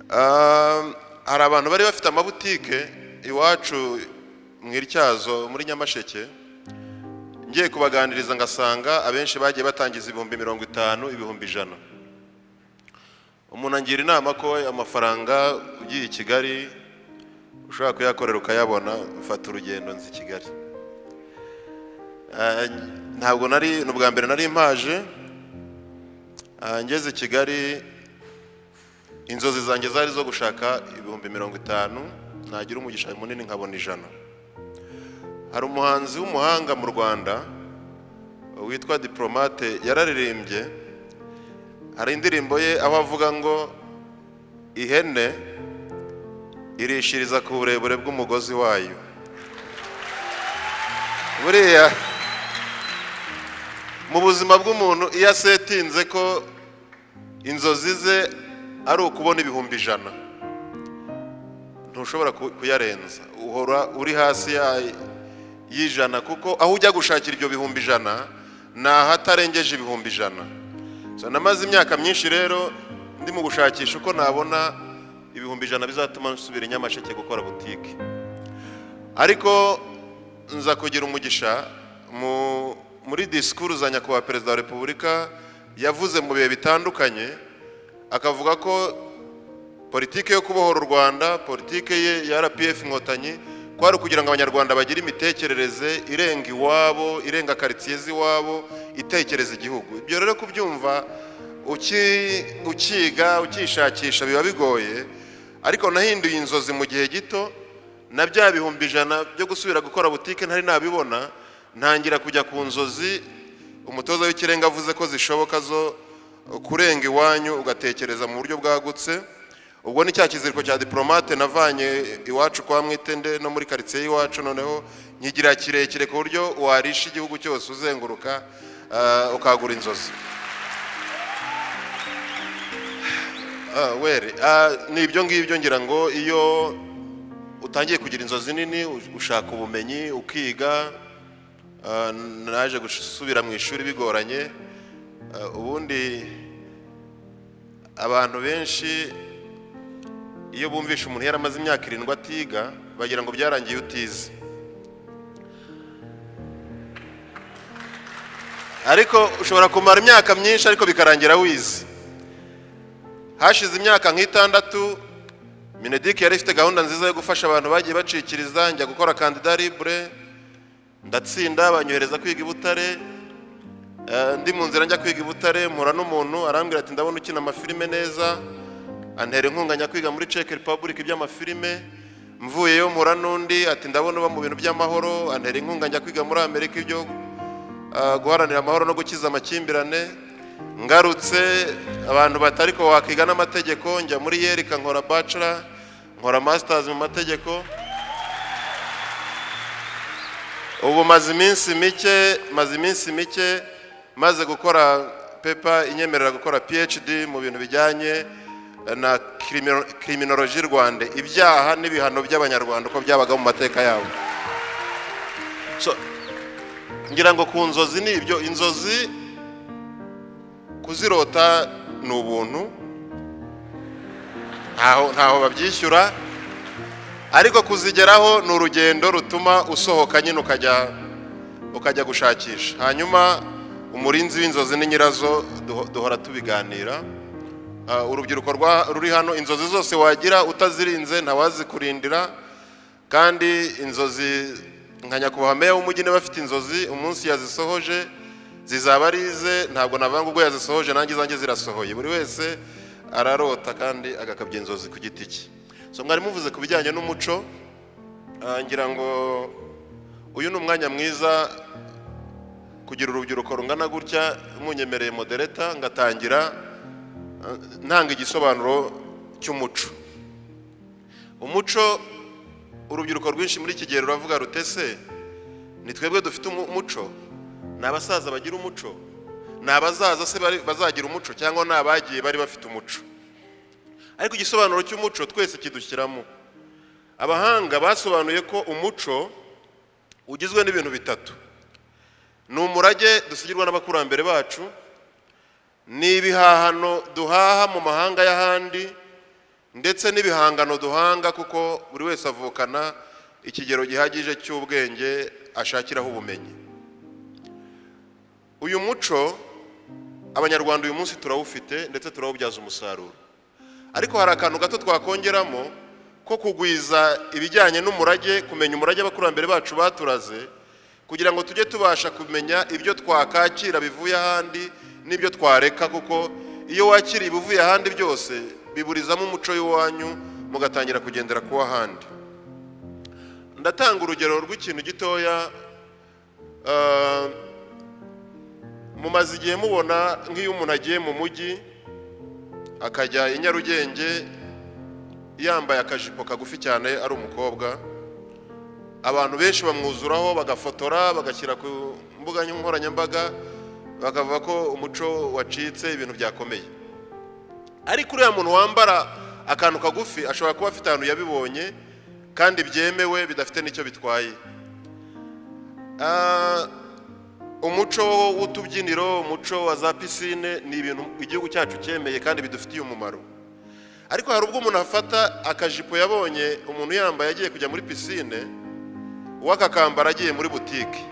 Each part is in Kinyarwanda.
hari abantu bari bafite amabutike iwacu mw'Ityazo muri Nyamasheke, ngiye kubaganiriza ngasanga abenshi bagiye batangiza 50,000 100,000. Umuntu angira inama ko amafaranga ugiye i Kigali ushaka kuyakorera ukayabona, ufata urugendo nzi Kigali. Ntabwo nari n'ubwa mbere nari impaje, ngeze Kigali inzozi zanjye zari zo gushaka 50,000, nagira umugisha munini nkabona 100. Hari umuhanzi w'umuhanga mu Rwanda witwa Diplomate yararirimbye, hari indirimbo ye aho avuga ngo ihene irishiriza ku burebure bw'umugozi wayo. Buriya mu buzima bw'umuntu iyo asetinze ko inzozi ze ari ukubona 100,000, ntushobora kuyarenza, uhora uri hasi y'ijana, kuko aho ujya gushakira ibyo 100,000 nahatarengeje 100,000. So namaze imyaka myinshi rero ndi mu gushakisha uko nabona 100,000 bizatuma nsubira i Nyamasheke gukora butike. Ariko nza kugira umugisha muri disikuru za nyakubahwa Perezida wa Repubulika yavuze mu bihe bitandukanye, akavuga ko politike yo kubohora u Rwanda, politike ye ya RPF Inkotanyi, kwari kugira ngo abanyarwanda bagire imitekerereze irenga iwabo, irenga quartier z'iwabo, itekereza igihugu. Ibyo rero kubyumva ukiga ukishakisha biba bigoye, ariko nahinduye inzozi mu gihe gito, na bya 100,000 byo gusubira gukora butike ntari nabibona, ntangira kujya ku nzozi umutoza w'ikirenga avuze ko zishoboka zo kurenga iwanyu ugatekereza mu buryo bwagutse. Ubwo ni cya kiziriko cya Diplomate navanye iwacu kwa Mwitende no muri quartier y'iwacu, noneho nyigira kirekire ku buryo warisha igihugu cyose uzenguruka ukagura inzozi. Ni ibyo ngibyo ngira ngo iyo utangiye kugira inzozi nini ushaka ubumenyi ukiga. Naje gusubira mu ishuri bigoranye, ubundi abantu benshi iyo bumvisha umuntu yaramaze imyaka 7 atiga bagira ngo byarangiye utize, ariko ushobora kumara imyaka myinshi ariko bikarangira wize. Hashize imyaka nk'itandatu Mineduc yari ifite gahunda nziza yo gufasha abantu bagiye bacikiriza, njya gukora candidat libre, ndatsinda banyohereza kwiga i Butare. Ndi mu nzira njya kwiga i Butare mpura n'umuntu arambwira ati ndabona ukina amafilime neza, antera inkunga njya kwiga muri Czech Republic iby'amafilime. Mvuyeyo mpura n'undi ati ndabona uba mu bintu by'amahoro, antera inkunga njya kwiga muri Amerika ibyo guharanira amahoro no gukiza amakimbirane. Ngarutse abantu batari ko wakiga n'amategeko, njya muri Yerika nkora bachelor, nkora masters mu mategeko. Ubu maze iminsi mike maze gukora paper inyemerera gukora PhD mu bintu bijyanye na criminologie Rwanda, ibyaha n'ibihano by'abanyarwanda uko byabaga mu mateka yabo. So ngira ngo ku nzozi ni ibyo, inzozi kuzirota ni ubuntu, ntaho babyishyura, ariko kuzigeraho ni urugendo rutuma usohoka nyine ukajya gushakisha. Hanyuma umurinzi w'inzozi ni nyirazo, duhora tubiganira. Urubyiruko ruri hano, inzozi zose wagira utazirinze ntawazikurindira, kandi inzozi nka nyakubahwa meya w'umujyi bafite inzozi, umunsi yazisohoje zizaba arize, ntabwo navanga ubwo yazisohoje nanjye zanjye zirasohoye. Buri wese ararota kandi agakabya inzozi ku giti cye. So mwari muvuze ku bijyanye n'umuco, ngira ngo uyu ni umwanya mwiza kugira urubyiruko rungana gutya. Munyemereye moderator ngatangira ntanga igisobanuro cy'umuco. Umuco, urubyiruko rwinshi muri iki gihe ruravuga rutese ni twebwe dufite umuco, n'abasaza bagira umuco, n'abazaza se bazagira umuco, cyangwa n'abagiye bari bafite umuco. Ariko igisobanuro cy'umuco twese kidushyiramo. Abahanga basobanuye ko umuco ugizwe n'ibintu bitatu. Ni umurage dusigirwa n'abakurambere bacu, ni ibihahano duhaha mu mahanga y'ahandi, ndetse n'ibihangano duhanga, kuko buri wese avukana ikigero gihagije cy'ubwenge ashakiraho ubumenyi. Uyu muco abanyarwanda uyu munsi turawufite ndetse turawubyaza umusaruro, ariko hari akantu gato twakongeramo ko kugwiza ibijyanye n'umurage, kumenya umurage abakurambere bacu baturaze, kugira ngo tujye tubasha kumenya ibyo twakakira bivuye ahandi n'ibyo twareka, kuko iyo wakira ibivuye ahandi byose biburizamo umuco w'iwanyu mugatangira kugendera ku w'ahandi. Ndatanga urugero rw'ikintu gitoya. Mumaze igihe mubona nk'iyo umuntu agiye mu mujyi akajya i Nyarugenge yambaye akajipo kagufi cyane ari umukobwa, abantu benshi bamwuzuraho bagafotora bagashyira ku mbuga nkoranyambaga, bakavuga ko umuco wacitse, ibintu byakomeye. Ariko uriya muntu wambara akantu kagufi ashobora kuba afite ahantu yabibonye kandi byemewe, bidafite n'icyo bitwaye. Umuco w'utubyiniro, umuco wa za pisine ni ibintu igihugu cyacu cyemeye kandi bidufitiye umumaro. Ariko hari ubwo umuntu afata akajipo yabonye umuntu yambaye agiye kujya muri pisine, uwakakambara agiye muri butike.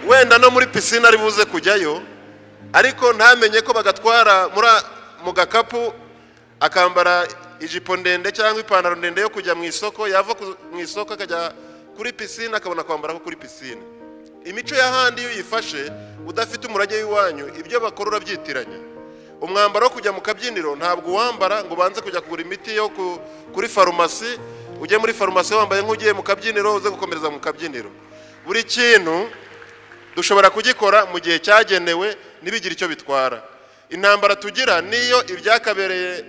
Wenda no muri pisine ari buze kujyayo, ariko ntamenye ko bagatwara mu gakapu, akambara ijipo ndende cyangwa ipantaro ndende yo kujya mu isoko, yava mu isoko akajya kuri pisine akabona kwambara ko kuri pisine. Imico y'ahandi iyo uyifashe udafite umurage w'iwanyu, ibyo bakora urabyitiranya. Umwambaro wo kujya mu kabyiniro ntabwo wambara ngo ubanze kujya kugura imiti yo kuri farumasi, ujye muri farumasi wambaye nk'ugiye mu kabyiniro uze gukomereza mu kabyiniro. Buri kintu dushobora kugikora mu gihe cyagenewe ntibigire icyo bitwara. Intambara tugira niyo ibyakabereye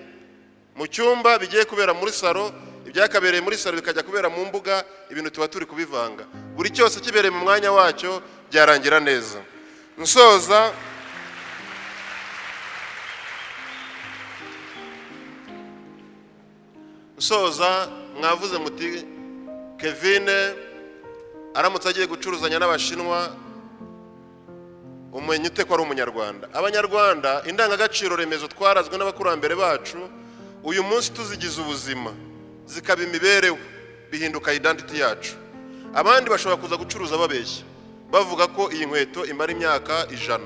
mu cyumba bigiye kubera muri salo, ibyakabereye muri salo bikajya kubera mu mbuga, ibintu tuba turi kubivanga. Buri cyose kibereye mu mwanya wacyo byarangira neza. Nsoza mwavuze muti Kevin aramutse agiye gucuruzanya n'Abashinwa, umenye ute ko ari umunyarwanda? Abanyarwanda indangagaciro remezo twarazwe n'abakurambere bacu, uyu munsi tuzigize ubuzima zikaba imibereho, bihinduka identity yacu. Abandi bashobora kuza gucuruza babeshya bavuga ko iyi nkweto imara imyaka 100,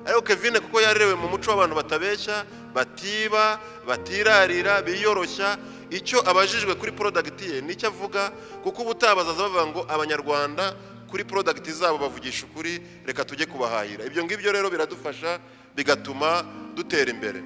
ariko Kevin kuko yarerewe mu muco w'abantu batabeshya, batiba, batirarira, biyoroshya, icyo abajijwe kuri product ye nicyo avuga, kuko ubutabazaza bavuga ngo abanyarwanda kuri product zabo bavugisha ukuri, reka tujye kubahahira. Ibyo ngibyo rero biradufasha bigatuma dutera imbere.